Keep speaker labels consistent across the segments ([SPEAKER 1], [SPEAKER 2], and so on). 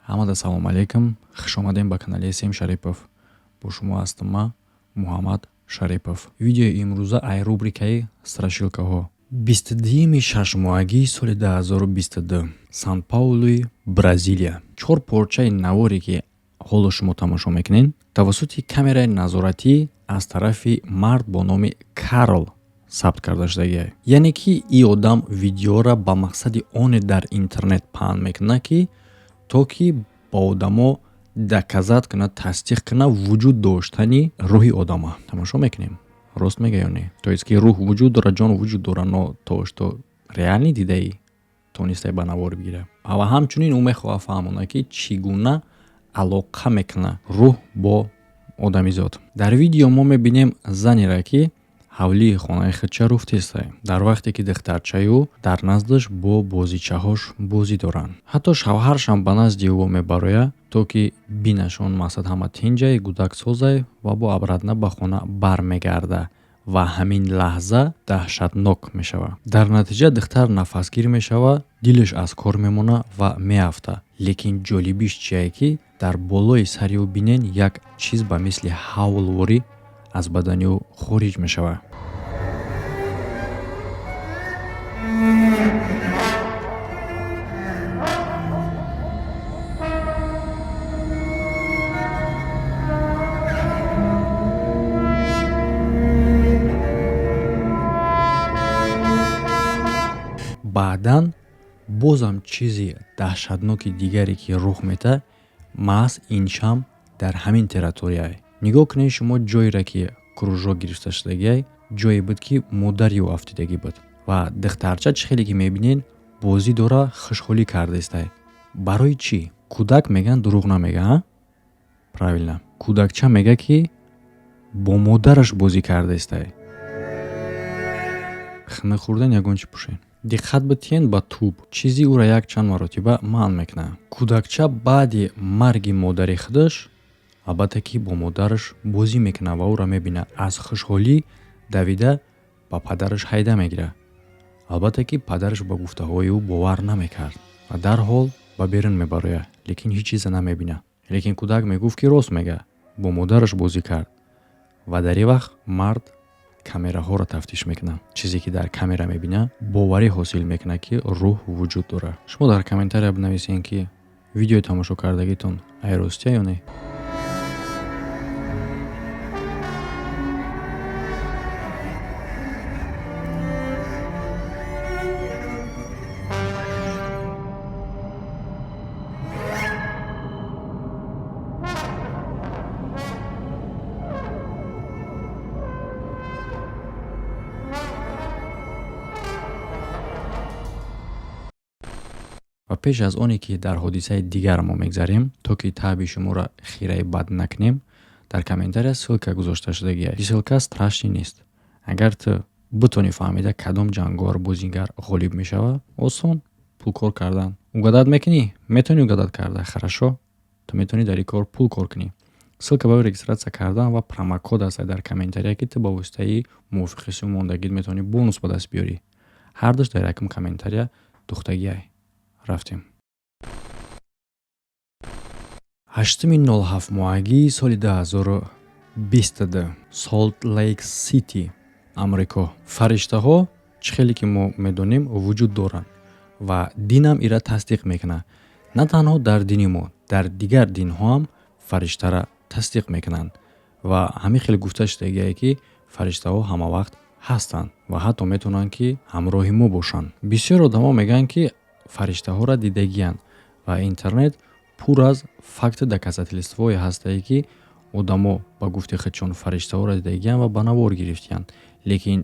[SPEAKER 1] ҳамада салом алейкум. Хуш омадем ба канали Сем Шарипов. Бо шумо ҳастам ман Муҳаммад Шарипов. Видеои имрӯза ай рубрикаи страшилкаҳо. 22 шашмоҳагии соли 2022 Сан-Паулуи Бразилия. 4 порчаи наворе ки ҳоло шумо тамошо мекунед тавассути камераи назоратӣ аз тарафи мард бо номи Карл сабт карда шудагиай. Яъне ки ин одам видеоро ба мақсади оне дар интернет паҳн мекунад ки то ки ба одамо доказат кунад, тасдиқ кунад вуҷуд доштани рӯҳи одама. Тамошо мекунем. Рост мега ё не? То есть ки рӯҳ вуҷуд дора, ҷон вуҷуд дора, но то реални дидаи тонистай ба навор бигира. Ва ҳамчунин ӯ мехоҳад фаҳмонад ки чӣ гуна алоқа мекунад рӯҳ бо одамизод. Дар видео мо мебинем занеро ки ҳавлии хонаи худша руфтестай, дар вақте ки духтарчаю дар наздаш бо бозичаҳош бозӣ доранд. Ҳатто шавҳаршам ба назди ӯ мебарояд, то ки бинашон мақсад ҳама тинҷай, гудак созай ва бо абрадна ба хона бармегарда ва ҳамин лаҳза даҳшатнок мешавад. Дар натиҷа духтар нафасгир мешавад, дилаш аз кор мемонад ва меафта. Лекин ҷолибиш чие ки дар болои сари ӯ бинен як чиз ба мисли ҳавлворӣ аз бадани ӯ хориҷ мешавад. баъдан бозам чизи даҳшатноки дигаре ки рух метад маҳз инчам дар ҳамин территорияй. нигоҳ кунед шумо ҷойра ки кружок гирифта шудагиай, ҷое буд ки модари ӯ афтидагӣ буд ва духтарча чӣ хеле ки мебинен бозӣ дора хушҳолӣ кардаистай. барои чӣ? Кӯдак меган дурӯғ намега, а? Правилно. Кӯдакча мега ки бо модараш бозӣ кардаистай. хина хӯрдан ягон чӣ пӯшен. диққат битиен ба туб. чизи ӯро якчанд маротиба маън мекунад. Кӯдакча баъди марги модари худаш албатта ки бо модараш бозӣ мекунад ва ӯро мебинад. Аз хушҳолӣ давида ба падараш ҳайда мегирад. албатта ки падараш ба гуфтаҳои ӯ бовар намекард ва дарҳол ба берун мебарояд, лекин ҳеҷ чизе намебинад. лекин кӯдак мегуфт ки рост мега, бо модараш бозӣ кард. ва дар ин вақт мард камераҳоро тафтиш мекунад. чизе ки дар камера мебинад боварӣ ҳосил мекунад ки рӯҳ вуҷуд дорад. шумо дар комментария бинависед ки видеои тамошо кардагитон ай ростия ё не. ва пеш аз оне ки дар ҳодисаи дигар мо мегзарем, то ки таъби шуморо хираи бад накунем, дар комментария ссилка гузошта шудагиай. Ссилка страшни нест. агар ту битонӣ фаҳмида кадом ҷангор бозигар ғолиб мешавад, осон пул кор кардан. угадат мекунӣ? Метавонӣ угадат карда, хорошо? Ту метавонӣ дар ин кор пул кор кунӣ. ссилка ба регистратсия кардан ва промокод аст дар комментария ки ту ба воситаи мувофиқи сумондагит метавонӣ бонус ба даст биёрӣ. ҳардуш дар якум комментария духтагиай. рафтем. 8-07 соли 2022 Солт Лейк Сити, Амрико. Фариштаҳо чӣ хеле ки мо медонем вуҷуд доранд ва динам ира тасдиқ мекунад. На танҳо дар дини мо, дар дигар динҳо ҳам фариштаро тасдиқ мекунанд ва ҳамин хеле гуфта шудагиае ки фариштаҳо ҳама вақт ҳастанд ва ҳатто метавонанд ки ҳамроҳи мо бошанд. бисёр одамо мегӯянд ки фариштаҳоро дидагиянд ва интернет пур аз факти доказательствое ҳастае ки одамо ба гуфти худшон фариштаҳоро дидагиянд ва ба навор гирифтиянд. лекин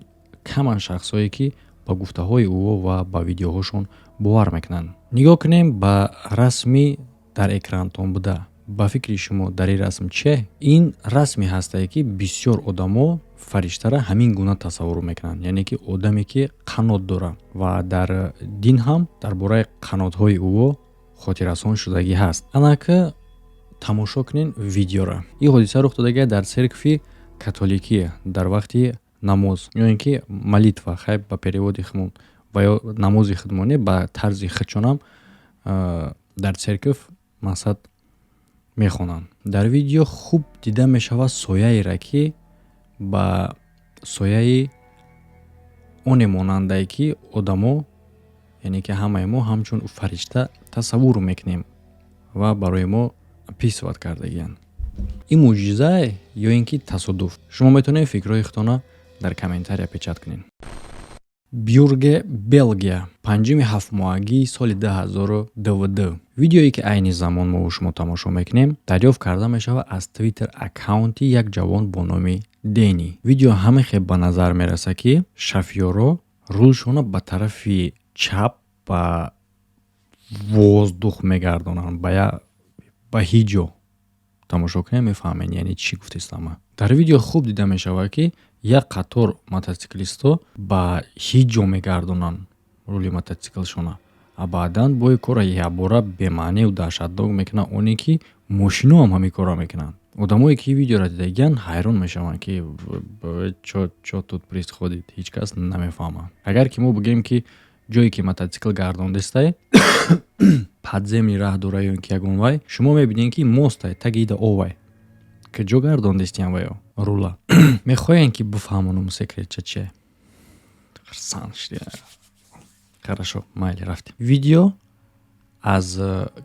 [SPEAKER 1] каман шахсое ки ба гуфтаҳои ӯ ва ба видеоҳошон бовар мекунанд. нигоҳ кунем ба расми дар экранатон буда. ба фикри шумо дар ин расм чие? ин расме ҳастае ки бисёр одамо фариштаро ҳамин гуна тасаввур мекунанд, яъне ки одаме ки қанот дорад ва дар дин ҳам дар бораи қанотҳои ӯ хотиррасон шудагӣ ҳаст. анака тамошо кунед видеоро. ин ҳодиса рух додагиай дар церкви католикӣ дар вақти намоз ё ин ки молитва, хай ба переводи хумон ва ё намози худмонӣ ба тарзи худшонам дар церкв мақсад мехонанд. Дар видео хуб дида мешавад сояеро ки ба сояи оне монандае ки одамо, яъне ки ҳамаи мо ҳамчун фаришта тасаввур мекунем ва барои мо писват кардагиянд. ин мӯъҷизае ё ин ки тасодуф? Шумо метавонед фикрҳои худтона дар комментария печат кунед. Бюрге, Белгия, 5-7 соли 2012. Видеое ки айни замон мо шумо тамошо мекунем, дарёфт карда мешавад аз Twitter аккаунти як ҷавон бо номи Дени. Видео ҳамин хеб ба назар мерасад ки шофёро рулшона ба тарафи чап ба воздух мегардонанд, ба ҳиҷо. тамошо кунем мефаҳмед яъне чӣ гуфтистам. Дар видео хуб дида мешавад ки як қатор мотоциклисто ба ҳиҷо мегардонанд рули мотоциклшона. А баъдан бои кора якбора бемаънию даҳшатнок мекунанд оне ки мошино ҳам ҳамин кора мекунанд. одамое ки видеоро дидагиянд ҳайрон мешаванд ки чо тут происходит, ҳеҷ кас намефаҳмад. Агар ки мо бигӯем ки ҷое ки мотоцикл гардондестай подземни раҳ дора ё ин ки ягон вай, шумо мебинед ки мостай таги ида овай ки ҷо гардондестиян ваё рула. Мехоҳем ки бифаҳмонум секретча чие? Хурсанд шудия. Хорошо, майли рафтем. Видео аз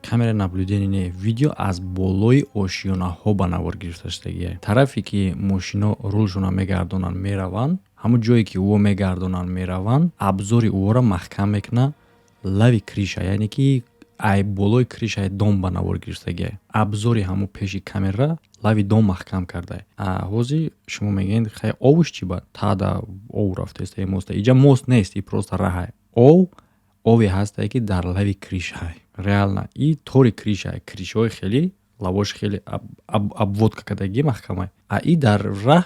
[SPEAKER 1] камераи наблюдения не, видео аз болои ошиёнаҳо ба навор гирифта шудагие. Тарафе ки мошино рулшона мегардонанд мераванд, ҳамон ҷое ки ӯо мегардонанд мераванд, абзори ӯро маҳкам мекунад лави криша, яъне ки ай болои кришаи дом ба навор гирифтагие. Абзори ҳамон пеши камера лави дом маҳкам карда. Ҳозир шумо мегӯед хай овуш чӣ ба тада ов рафтеста моста. Иҷа мост нест, и просто раҳай. Ове ҳастае ки дар лави кришаи. Реална и тори кришаи, кришаҳои хеле лавош хеле обводка кардаги маҳкамай. И дар раҳ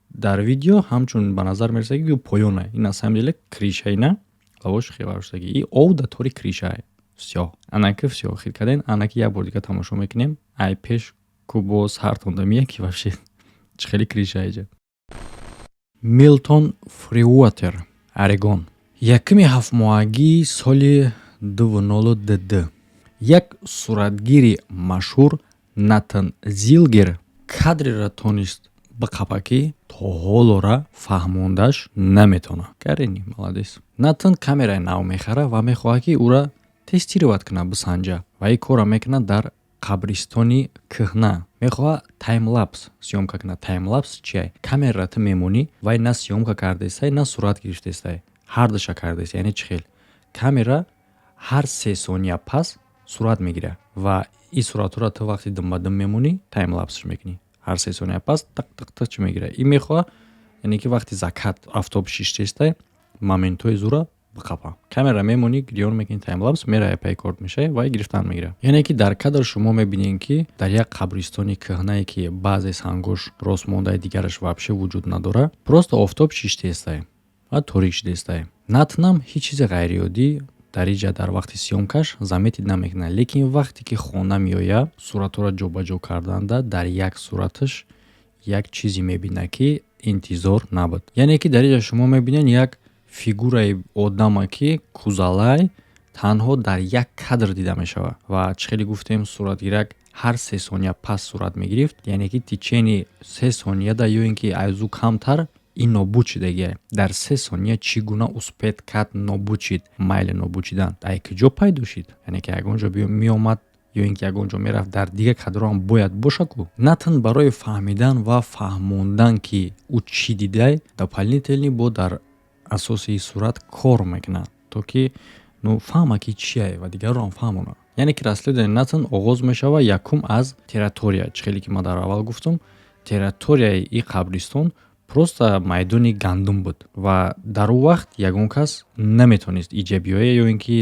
[SPEAKER 1] дар видео ҳамчун ба назар мерасад ки поёнай. И на самом деле кришаи на лавош хела шудаги. И ов дар тори кришаи. Всё. Анаки всё. Хит карден, анаки як бор дига тамошо мекунем. Ай пеш ку боз ҳартонда мия ки вообще чӣ хеле кришаи ҷа. Милтон Фриуотер, Орегон. 1-7 соли 2002. Як суратгири машҳур Натан Зилгер кадреро тонист биқапа ки то ҳолора фаҳмондаш наметавонад. Гарини молодец. Натан камераи нав мехара ва мехоҳад ки ӯра тестировать кунад бисанҷа. Ва ин корро мекунад дар қабристони кӯҳна. Мехоҳад таймлапс съёмка кунад. Таймлапс чие? Камераро ту мемонӣ, вай на съёмка кардестай, на сурат гирифтестай. ҳардаша кардест, яъне чӣ хел? Камера ҳар 3 сония пас сурат мегирад ва ин суратҳоро ту вақти дум ба дум мемонӣ, таймлапсш мекунӣ. Ҳар 3 сония пас так чӣ мегирад? Ин мехоҳад яъне ки вақти закат афтоб шиштестай моментҳои зура биқапа. Камера мемонӣ, гирён мекунӣ, таймлапс мерае пайкорд мешавӣ ва гирифтан мегирад. Яъне ки дар кадр шумо мебинед ки дар як қабристони кӯҳнае ки баъзе сангош ростмондаи дигараш вообще вуҷуд надорад, просто офтоб шиштестай ва торик шудестай. Натнам ҳеҷ чизи ғайриоддӣ дар инҷа дар вақти съёмкаш заметид намекунад. Лекин вақте ки хона меояд, суратҳоро ҷобаҷо карданда, дар як сураташ як чизе мебинад ки интизор набуд. Яъне ки дар инҷа шумо мебинед як фигураи одама ки кӯзалай танҳо дар як кадр дида мешавад. Ва чӣ хеле гуфтем суратгирак ҳар 3 сония пас сурат мегирифт, яъне ки течени 3 сонияда ё ин ки аз ӯ камтар ин нобуд шудагие. Дар 3 сония чӣ гуна успед кард нобуд шид, майли нобуд шидан. Ай куҷо пайдо шид? Яъне ки ягон ҷо меомад ё ин ки ягон ҷо мерафт, дар дига кадрҳо ҳам бояд боша ку. Натан барои фаҳмидан ва фаҳмондан ки ӯ чӣ дидай, дополнительни бо дар асоси ин сурат кор мекунад, то ки фаҳма ки чие ва дигарро ҳам фаҳмонад. яъне ки расследовании Натан оғоз мешавад якум аз территория. Чӣ хеле ки ман дар аввал гуфтам, территорияи ин қабристон просто майдони гандум буд ва дар ӯ вақт ягон кас наметавонист иҷа биёяд ё ин ки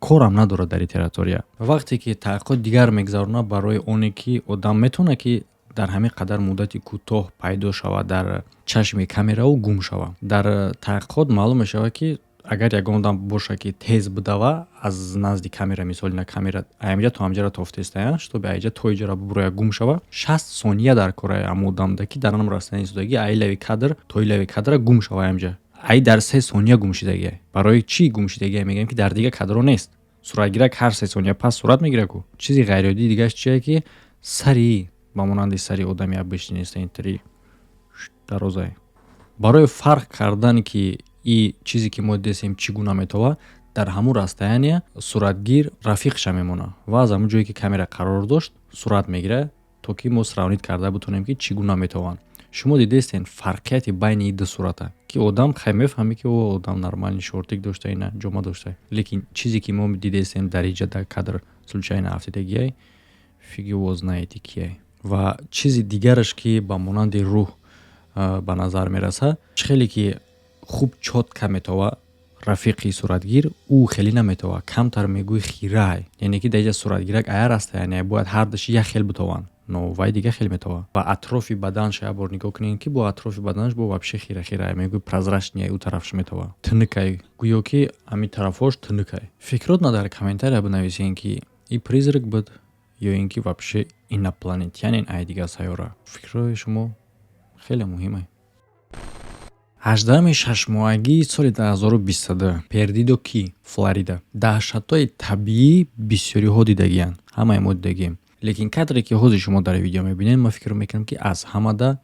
[SPEAKER 1] корам надорад дар ин территория. Вақте ки таҳқиқот дигар мегзаронад барои оне ки одам метавонад ки дар ҳамин қадар муддати кӯтоҳ пайдо шавад, дар чашми камерао гум шавад. Дар таҳқиқот маълум мешавад ки агар ягон одам бошад ки тез бидава аз назди камера, мисоли на камера аямҷа то ҳамҷаро тофтестаян, чтобы аиҷа то иҷаро бубуроя гум шава, 60 сония дар кораи ҳамон одам да ки дар ам расани истодагӣ ай лави кадр то ин лави кадра гум шава аямҷа. Ай дар 3 сония гум шудагие. Барои чӣ гум шудагие мегӯем ки дар дига кадро нест. суратгирак ҳар 3 сония пас сурат мегирад ку. Чизи ғайриоддии дигааш чие ки сари ба монанди сари одами як бишинеста интри дарозай. Барои фарқ кардан ки и чизе ки мо дидем чӣ гуна метова, дар ҳамун расстояния суратгир рафиқша мемона ва аз ҳамун ҷое ки камера қарор дошт сурат мегирад, то ки мо сравнид карда бутонем ки чӣ гуна метованд. Шумо дидестен фарқияти байни ду сурата ки одам хай мефаҳме ки о одам нормални шортик дошта ина ҷома дошта, лекин чизе ки мо дидестем дар иҷада кадр случайно афтидагияй фиги воз наети кияй. Ва чизи дигараш ки ба монанди рӯҳ ба назар мерасад, хеле ки хуб чотка метова рафиқи суратгир, ӯ хеле наметова, камтар мегӯй хирай, яъне ки даиҷа суратгирак ая расстояния бояд ҳардаши як хел битованд, но вай дига хел метова. Ба атрофи баданаш як бор нигоҳ кунед ки бо атрофи баданаш бо вабше хира мегӯй прозрачния ӯ тарафш метова. Тиныкай гӯё ки ами тарафош тиныкай. Фикротна дар комментария бинависен ки и призрак буд ё ин ки вабше инопланетянин ай дига сайёра. Фикрҳои шумо хеле муҳимай. 18-6 соли 2022 Пердидо Ки, Флорида. Даҳшатҳои табиӣ бисёриҳо дидагиянд. Ҳамаи мо дидагием. Лекин кадре ки ҳозир шумо дар видео мебинед, мо фикр мекунем ки аз ҳамада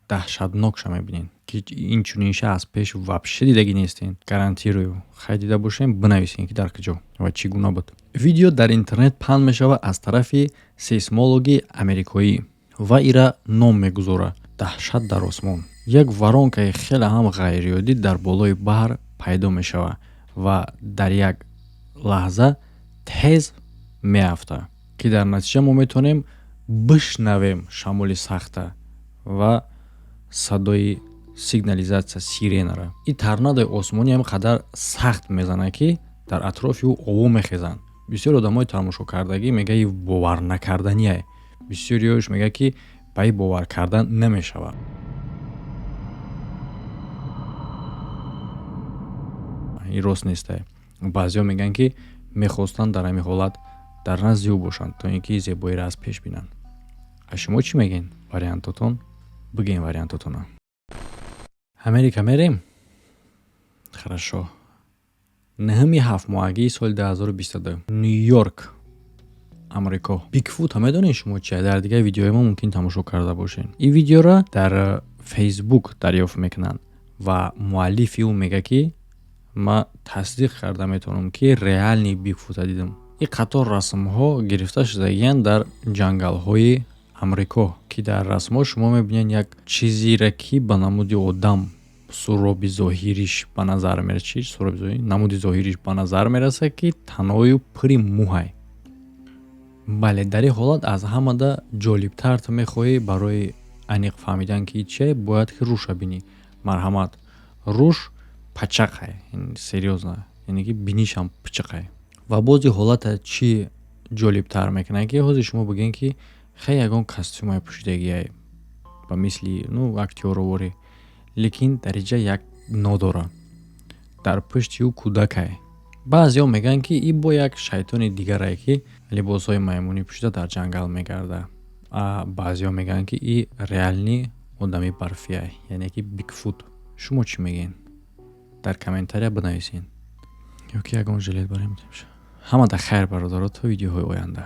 [SPEAKER 1] даҳшатнокша мебинед. Ки инчунинша аз пеш вабше дидагӣ нестен. Гарантирую. Хай дида бошем, бинависен ки дар куҷо ва чӣ гуна буд. Видео дар интернет паҳн мешавад аз тарафи сейсмологи амрикоӣ ва ира ном мегузорад Даҳшат дар осмон. Як воронкаи хеле ҳам ғайриоддӣ дар болои баҳр пайдо мешавад ва дар як лаҳза тез меафтад, ки дар натиҷа мо метавонем бишнавем шамоли сахта ва садои сигнализатсия сиренара. И торнадои осмонӣ ҳам қадар сахт мезанад ки дар атрофи ӯ ово мехезанд. Бисёр одамои тамошокардагӣ мегаи боварнакарданияй. Бисёриҳош мегӯяд ки ба ин бовар кардан намешавад. ин рост нестай. Баъзеҳо мегӯянд ки мехостанд дар ҳамин ҳолат дар назди ӯ бошанд, то ин ки зебоиро аз пеш бинанд. А шумо чӣ мегӯед? Вариантотон бигӯед вариантотона. Америка мерем? Хорошо. 9-7 соли 2022 Нью-Йорк, Амрико. Бигфут медонед шумо чия? Дар дигар видеои мо мумкин тамошо карда бошед. Ин видеоро дар Facebook дарёфт мекунанд ва муаллифи ӯ мегӯяд ки ма тасдиқ карда метавонам ки реални бигфута дидам. ин қатор расмҳо гирифта шудагиянд дар ҷангалҳои Амрико, ки дар расмҳо шумо мебинед як чизеро ки ба намуди одам суроби зоҳириш ба назар мерасад, намуди зоҳириш ба назар мерасад ки таною пури мӯҳай. Бале, дар ин ҳолат аз ҳамада ҷолибтар ту мехоҳӣ барои аниқ фаҳмидан ки чие, бояд ки рӯша бинӣ. Марҳамат, рӯш пачақай, серьёзно, яъне ки бинишам пичақай. Ва бози ҳолата чӣ ҷолибтар мекунад ки ҳозир шумо бигӯед ки хай ягон костюмай пӯшидагияй ба мисли актёроворӣ, лекин дар иҷа як нодора. Дар пушти ӯ кӯдакай. Баъзеҳо мегӯянд ки ин бо як шайтони дигарае ки либосҳои маймунӣ пӯшида дар ҷангал мегардад. Баъзеҳо мегӯянд ки ин реални одами барфиай, яъне ки бигфут. Шумо чӣ мегӯед? Дар комментария бинависед. Ё ки ягон жилет барем. Ҳамада хайр бародаро, то видеоҳои оянда.